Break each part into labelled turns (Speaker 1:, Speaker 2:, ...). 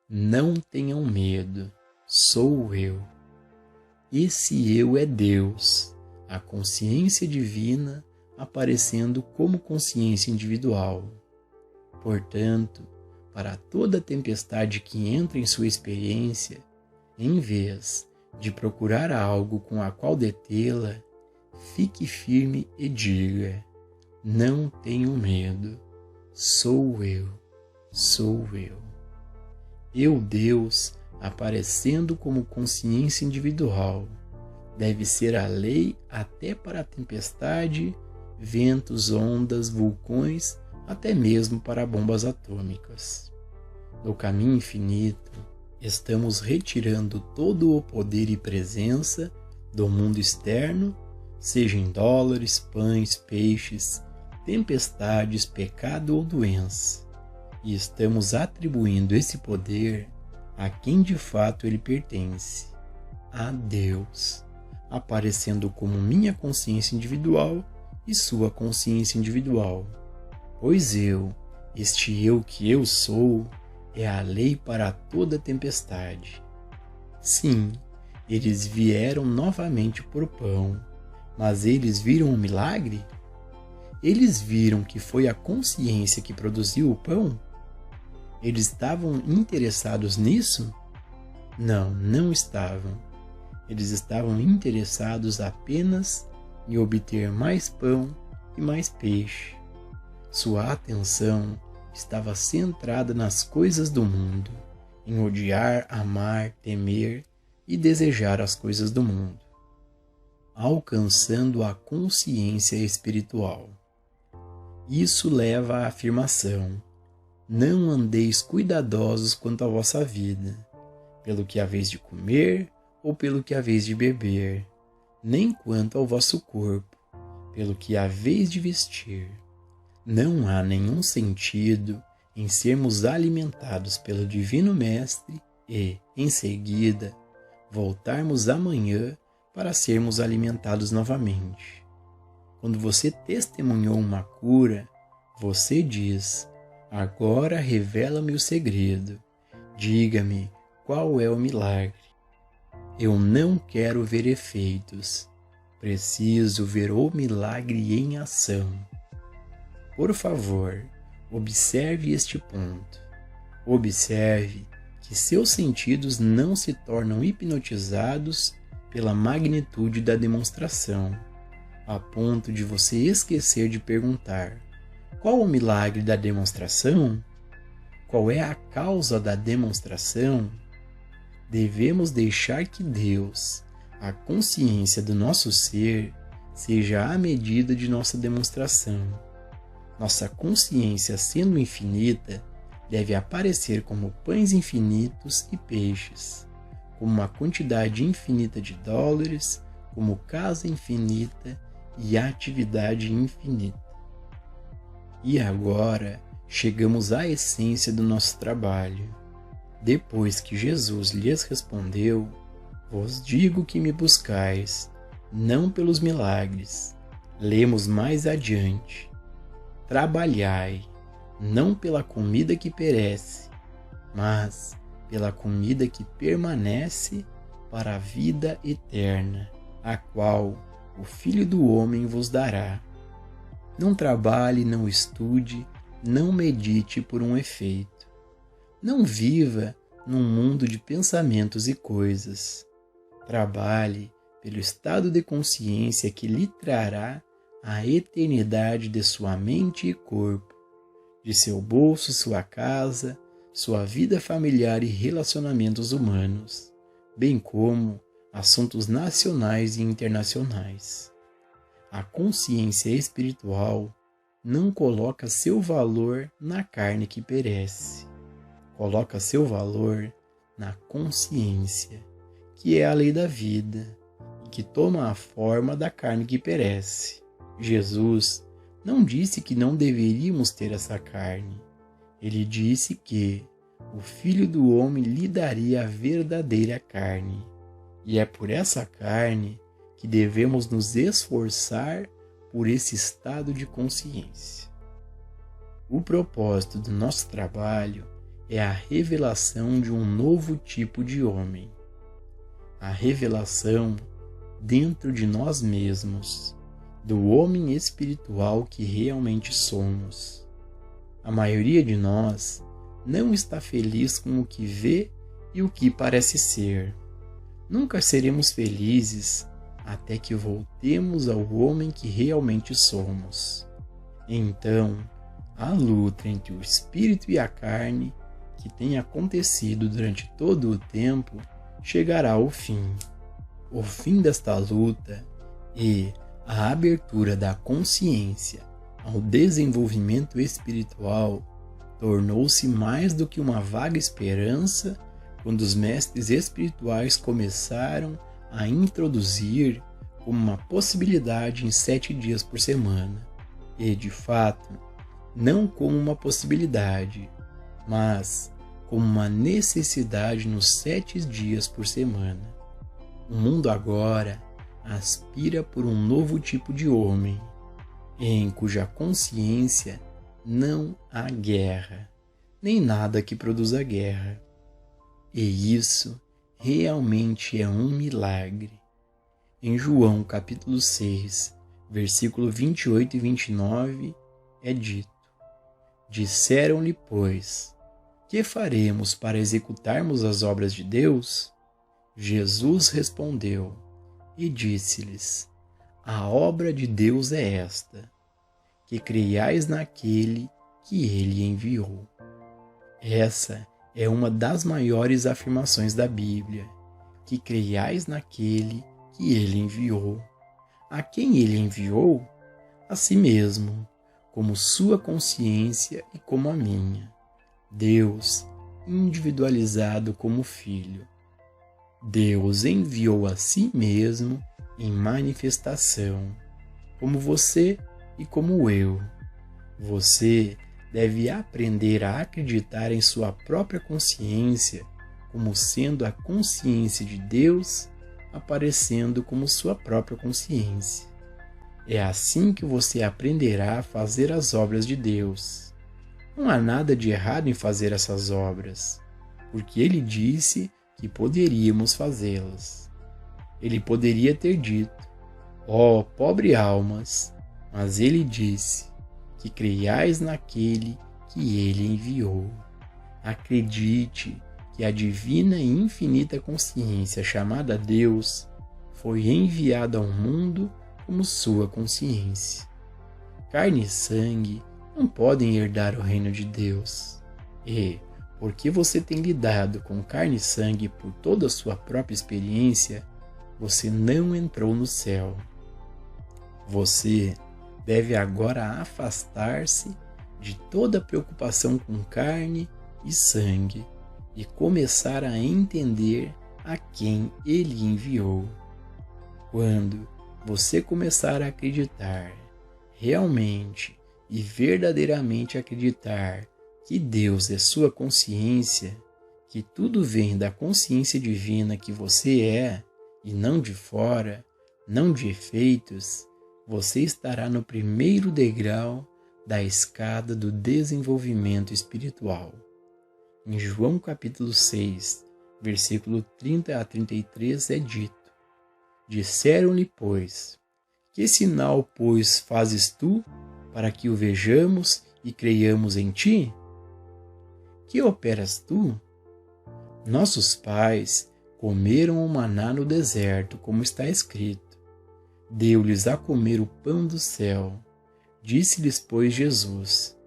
Speaker 1: Não tenham medo, sou eu. Esse eu é Deus, a consciência divina aparecendo como consciência individual. Portanto, para toda tempestade que entra em sua experiência, em vez de procurar algo com a qual detê-la, fique firme e diga: não tenho medo, sou eu, sou eu. Eu, Deus, aparecendo como consciência individual, deve ser a lei até para a tempestade, ventos, ondas, vulcões, até mesmo para bombas atômicas. No caminho infinito, estamos retirando todo o poder e presença do mundo externo, seja em dólares, pães, peixes, tempestades, pecado ou doença, e estamos atribuindo esse poder a quem de fato ele pertence, a Deus, aparecendo como minha consciência individual e sua consciência individual. Pois este eu que eu sou, é a lei para toda tempestade. Sim, eles vieram novamente por pão, mas eles viram um milagre? Eles viram que foi a consciência que produziu o pão? Eles estavam interessados nisso? Não, não estavam. Eles estavam interessados apenas em obter mais pão e mais peixe. Sua atenção estava centrada nas coisas do mundo, em odiar, amar, temer e desejar as coisas do mundo, alcançando a consciência espiritual. Isso leva à afirmação: não andeis cuidadosos quanto à vossa vida, pelo que haveis de comer ou pelo que haveis de beber, nem quanto ao vosso corpo, pelo que haveis de vestir. Não há nenhum sentido em sermos alimentados pelo Divino Mestre e, em seguida, voltarmos amanhã para sermos alimentados novamente. Quando você testemunhou uma cura, você diz: agora revela-me o segredo. Diga-me qual é o milagre. Eu não quero ver efeitos. Preciso ver o milagre em ação. Por favor, observe este ponto. Observe que seus sentidos não se tornam hipnotizados pela magnitude da demonstração, a ponto de você esquecer de perguntar: qual o milagre da demonstração? Qual é a causa da demonstração? Devemos deixar que Deus, a consciência do nosso ser, seja a medida de nossa demonstração. Nossa consciência, sendo infinita, deve aparecer como pães infinitos e peixes, como uma quantidade infinita de dólares, como casa infinita e atividade infinita. E agora chegamos à essência do nosso trabalho. Depois que Jesus lhes respondeu: vos digo que me buscais, não pelos milagres. Lemos mais adiante: trabalhai, não pela comida que perece, mas pela comida que permanece para a vida eterna, a qual o Filho do Homem vos dará. Não trabalhe, não estude, não medite por um efeito. Não viva num mundo de pensamentos e coisas. Trabalhe pelo estado de consciência que lhe trará a eternidade de sua mente e corpo, de seu bolso, sua casa, sua vida familiar e relacionamentos humanos, bem como assuntos nacionais e internacionais. A consciência espiritual não coloca seu valor na carne que perece, coloca seu valor na consciência, que é a lei da vida, e que toma a forma da carne que perece. Jesus não disse que não deveríamos ter essa carne. Ele disse que o Filho do Homem lhe daria a verdadeira carne. E é por essa carne que devemos nos esforçar por esse estado de consciência. O propósito do nosso trabalho é a revelação de um novo tipo de homem. A revelação dentro de nós mesmos, do homem espiritual que realmente somos. A maioria de nós não está feliz com o que vê e o que parece ser. Nunca seremos felizes até que voltemos ao homem que realmente somos. Então, a luta entre o espírito e a carne, que tem acontecido durante todo o tempo, chegará ao fim. O fim desta luta e a abertura da consciência ao desenvolvimento espiritual tornou-se mais do que uma vaga esperança quando os mestres espirituais começaram a introduzir como uma possibilidade em 7 dias por semana. E, de fato, não como uma possibilidade, mas como uma necessidade nos 7 dias por semana. O mundo agora aspira por um novo tipo de homem, em cuja consciência não há guerra, nem nada que produza guerra. E isso realmente é um milagre. Em João capítulo 6, versículo 28 e 29, é dito: Disseram-lhe, pois, que faremos para executarmos as obras de Deus? Jesus respondeu e disse-lhes: A obra de Deus é esta, que creiais naquele que ele enviou. Essa é uma das maiores afirmações da Bíblia, que creiais naquele que ele enviou. A quem ele enviou? A si mesmo, como sua consciência e como a minha. Deus individualizado como Filho. Deus enviou a si mesmo em manifestação, como você e como eu. Você deve aprender a acreditar em sua própria consciência como sendo a consciência de Deus aparecendo como sua própria consciência. É assim que você aprenderá a fazer as obras de Deus. Não há nada de errado em fazer essas obras, porque Ele disse que poderíamos fazê-las. Ele poderia ter dito: ó, pobre almas, mas Ele disse que creiais naquele que Ele enviou. Acredite que a divina e infinita consciência chamada Deus foi enviada ao mundo como sua consciência. Carne e sangue não podem herdar o reino de Deus. E, porque você tem lidado com carne e sangue por toda a sua própria experiência, você não entrou no céu. Você deve agora afastar-se de toda preocupação com carne e sangue e começar a entender a quem Ele enviou. Quando você começar a acreditar, realmente e verdadeiramente acreditar que Deus é sua consciência, que tudo vem da consciência divina que você é e não de fora, não de efeitos, você estará no primeiro degrau da escada do desenvolvimento espiritual. Em João capítulo 6, versículo 30 a 33 é dito: Disseram-lhe, pois, que sinal, pois, fazes tu para que o vejamos e creiamos em ti? Que operas tu? Nossos pais comeram o maná no deserto, como está escrito: Deu-lhes a comer o pão do céu. Disse-lhes, pois, Jesus: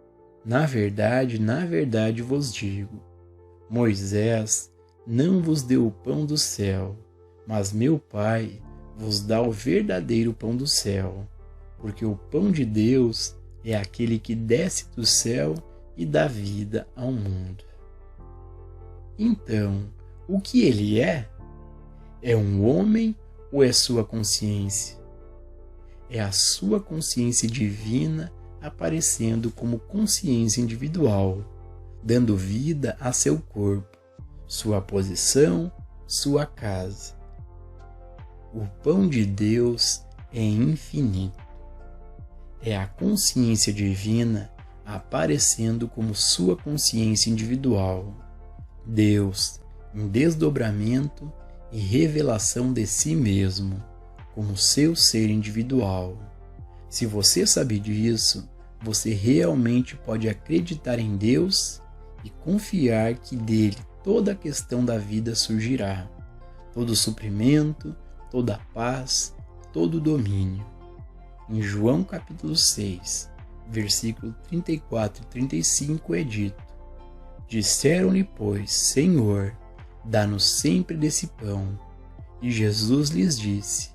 Speaker 1: na verdade vos digo, Moisés não vos deu o pão do céu, mas meu Pai vos dá o verdadeiro pão do céu, porque o pão de Deus é aquele que desce do céu e dá vida ao mundo. Então, o que ele é? É um homem ou é sua consciência? É a sua consciência divina aparecendo como consciência individual, dando vida a seu corpo, sua posição, sua casa. O pão de Deus é infinito. É a consciência divina aparecendo como sua consciência individual. Deus, em desdobramento e revelação de si mesmo, como seu ser individual. Se você sabe disso, você realmente pode acreditar em Deus e confiar que dele toda a questão da vida surgirá, todo o suprimento, toda a paz, todo o domínio. Em João capítulo 6, versículo 34 e 35 é dito: Disseram-lhe, pois, Senhor, dá-nos sempre desse pão. E Jesus lhes disse: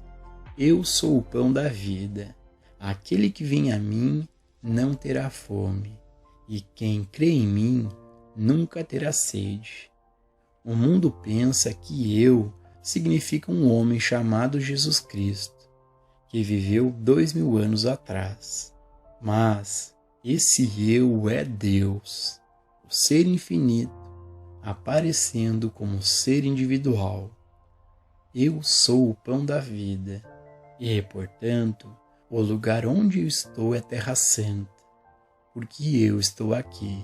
Speaker 1: Eu sou o pão da vida. Aquele que vem a mim não terá fome, e quem crê em mim nunca terá sede. O mundo pensa que eu significa um homem chamado Jesus Cristo, que viveu 2000 anos atrás. Mas esse eu é Deus, o ser infinito, aparecendo como ser individual. Eu sou o pão da vida, e, portanto, o lugar onde eu estou é terra santa, porque eu estou aqui.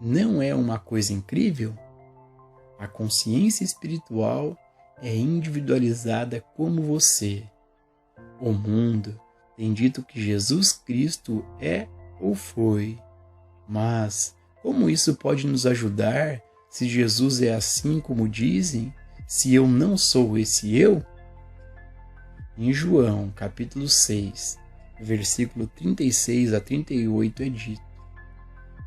Speaker 1: Não é uma coisa incrível? A consciência espiritual é individualizada como você. O mundo tem dito que Jesus Cristo é ou foi. Mas como isso pode nos ajudar se Jesus é assim como dizem, se eu não sou esse eu? Em João, capítulo 6, versículo 36 a 38 é dito: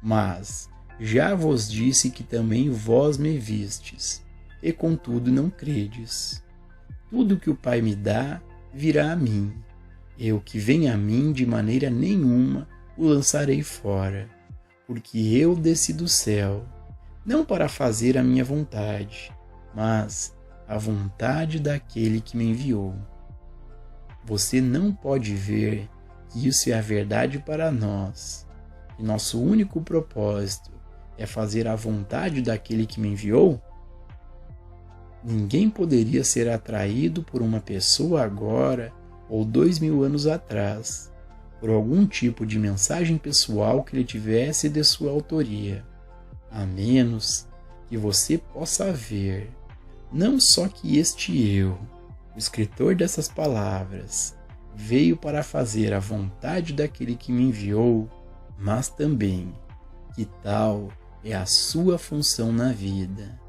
Speaker 1: Mas já vos disse que também vós me vistes, e contudo não credes. Tudo que o Pai me dá virá a mim, e o que vem a mim de maneira nenhuma o lançarei fora, porque eu desci do céu, não para fazer a minha vontade, mas a vontade daquele que me enviou. Você não pode ver que isso é a verdade para nós, e nosso único propósito é fazer a vontade daquele que me enviou? Ninguém poderia ser atraído por uma pessoa agora ou 2000 anos atrás, por algum tipo de mensagem pessoal que ele tivesse de sua autoria, a menos que você possa ver, não só que este eu, o escritor dessas palavras, veio para fazer a vontade daquele que me enviou, mas também que tal é a sua função na vida.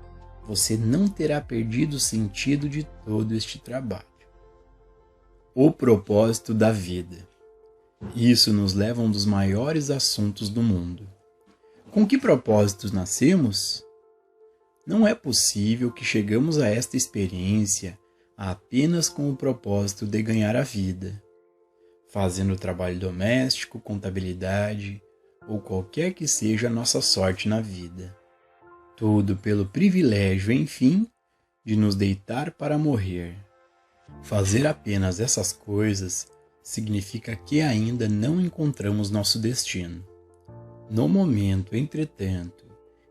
Speaker 1: Você não terá perdido o sentido de todo este trabalho. O propósito da vida. Isso nos leva a um dos maiores assuntos do mundo. Com que propósitos nascemos? Não é possível que chegamos a esta experiência apenas com o propósito de ganhar a vida, fazendo trabalho doméstico, contabilidade ou qualquer que seja a nossa sorte na vida. Tudo pelo privilégio, enfim, de nos deitar para morrer. Fazer apenas essas coisas significa que ainda não encontramos nosso destino. No momento, entretanto,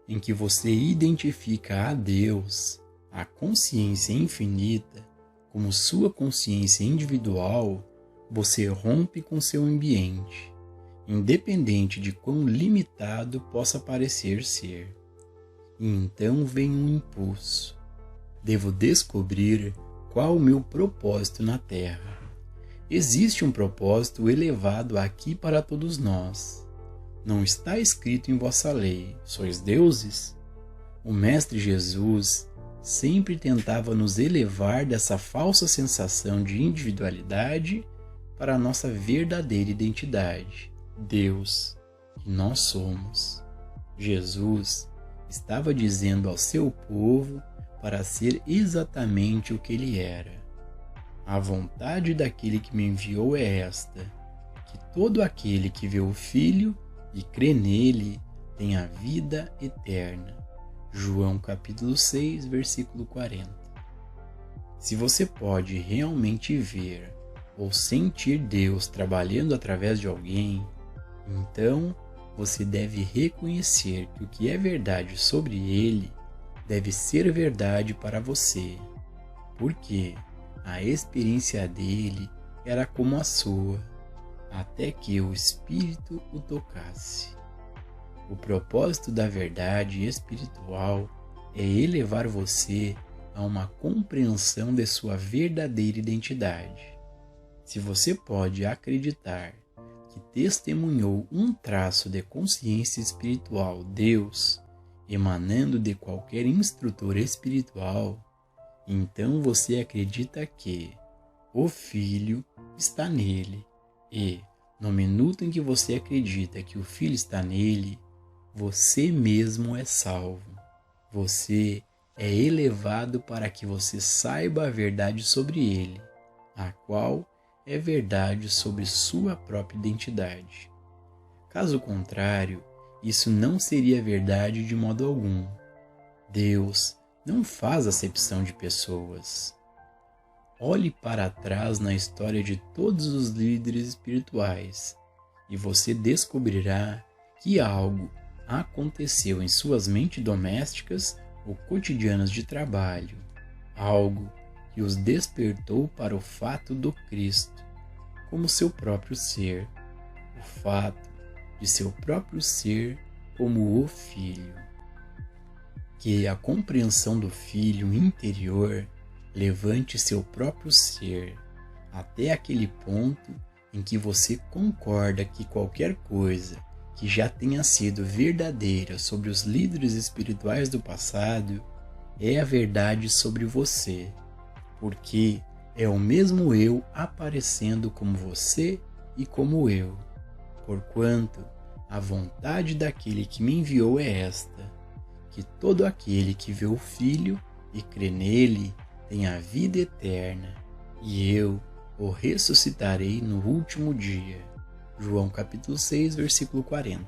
Speaker 1: em que você identifica a Deus, a consciência infinita, como sua consciência individual, você rompe com seu ambiente, independente de quão limitado possa parecer ser. E então vem um impulso. Devo descobrir qual o meu propósito na Terra. Existe um propósito elevado aqui para todos nós. Não está escrito em vossa lei: sois deuses? O Mestre Jesus sempre tentava nos elevar dessa falsa sensação de individualidade para a nossa verdadeira identidade, Deus, que nós somos. Jesus estava dizendo ao seu povo para ser exatamente o que ele era. A vontade daquele que me enviou é esta, que todo aquele que vê o Filho e crê nele tenha vida eterna. João capítulo 6, versículo 40. Se você pode realmente ver ou sentir Deus trabalhando através de alguém, então você deve reconhecer que o que é verdade sobre ele deve ser verdade para você, porque a experiência dele era como a sua. até que o Espírito o tocasse. O propósito da verdade espiritual é elevar você a uma compreensão de sua verdadeira identidade. Se você pode acreditar que testemunhou um traço de consciência espiritual Deus, emanando de qualquer instrutor espiritual, então você acredita que o Filho está nele e, no minuto em que você acredita que o Filho está nele, você mesmo é salvo. Você é elevado para que você saiba a verdade sobre ele, a qual é verdade sobre sua própria identidade. Caso contrário, isso não seria verdade de modo algum. Deus não faz acepção de pessoas. Olhe para trás na história de todos os líderes espirituais e você descobrirá que algo aconteceu em suas mentes domésticas ou cotidianas de trabalho, algo que os despertou para o fato do Cristo como seu próprio ser, o fato de seu próprio ser como o Filho. Que a compreensão do Filho interior levante seu próprio ser até aquele ponto em que você concorda que qualquer coisa que já tenha sido verdadeira sobre os líderes espirituais do passado é a verdade sobre você, porque é o mesmo eu aparecendo como você e como eu, porquanto a vontade daquele que me enviou é esta, que todo aquele que vê o Filho e crê nele tenha a vida eterna, e eu o ressuscitarei no último dia. João capítulo 6, versículo 40.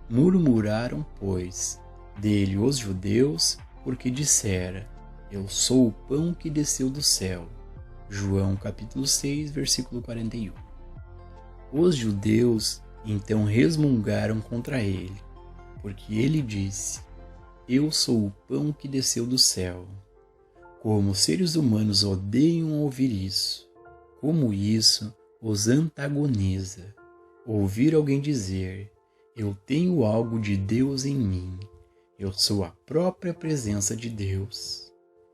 Speaker 1: Murmuraram, pois, dele os judeus, porque dissera, eu sou o pão que desceu do céu. João capítulo 6, versículo 41. Os judeus então resmungaram contra ele, porque ele disse, eu sou o pão que desceu do céu. Como os seres humanos odeiam ouvir isso, como isso os antagoniza. Ouvir alguém dizer, eu tenho algo de Deus em mim, eu sou a própria presença de Deus.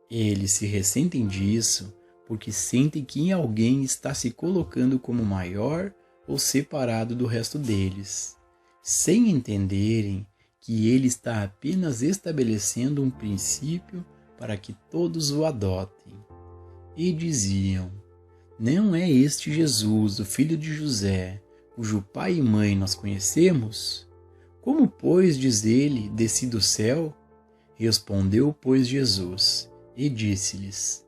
Speaker 1: Eles se ressentem disso porque sentem que alguém está se colocando como maior ou separado do resto deles, sem entenderem que ele está apenas estabelecendo um princípio para que todos o adotem. E diziam, não é este Jesus, o filho de José, cujo pai e mãe nós conhecemos? Como, pois, diz ele, desci do céu? Respondeu, pois, Jesus, e disse-lhes,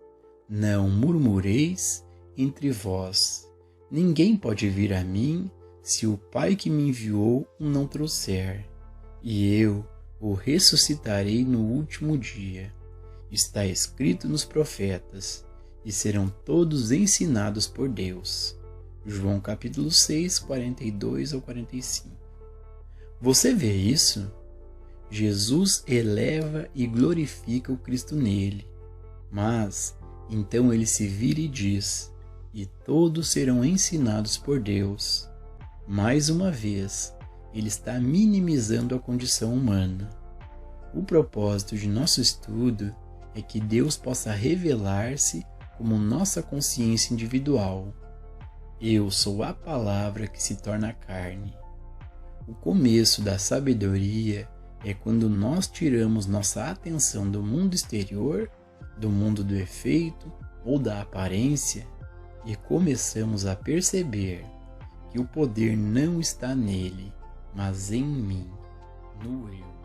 Speaker 1: não murmureis entre vós. Ninguém pode vir a mim se o Pai que me enviou o não trouxer, e eu o ressuscitarei no último dia. Está escrito nos profetas, e serão todos ensinados por Deus. João capítulo 6, 42 ao 45. Você vê isso? Jesus eleva e glorifica o Cristo nele, mas então ele se vira e diz, e todos serão ensinados por Deus. Mais uma vez, ele está minimizando a condição humana. O propósito de nosso estudo é que Deus possa revelar-se como nossa consciência individual. Eu sou a palavra que se torna carne. O começo da sabedoria é quando nós tiramos nossa atenção do mundo exterior, do mundo do efeito ou da aparência e começamos a perceber que o poder não está nele, mas em mim, no eu.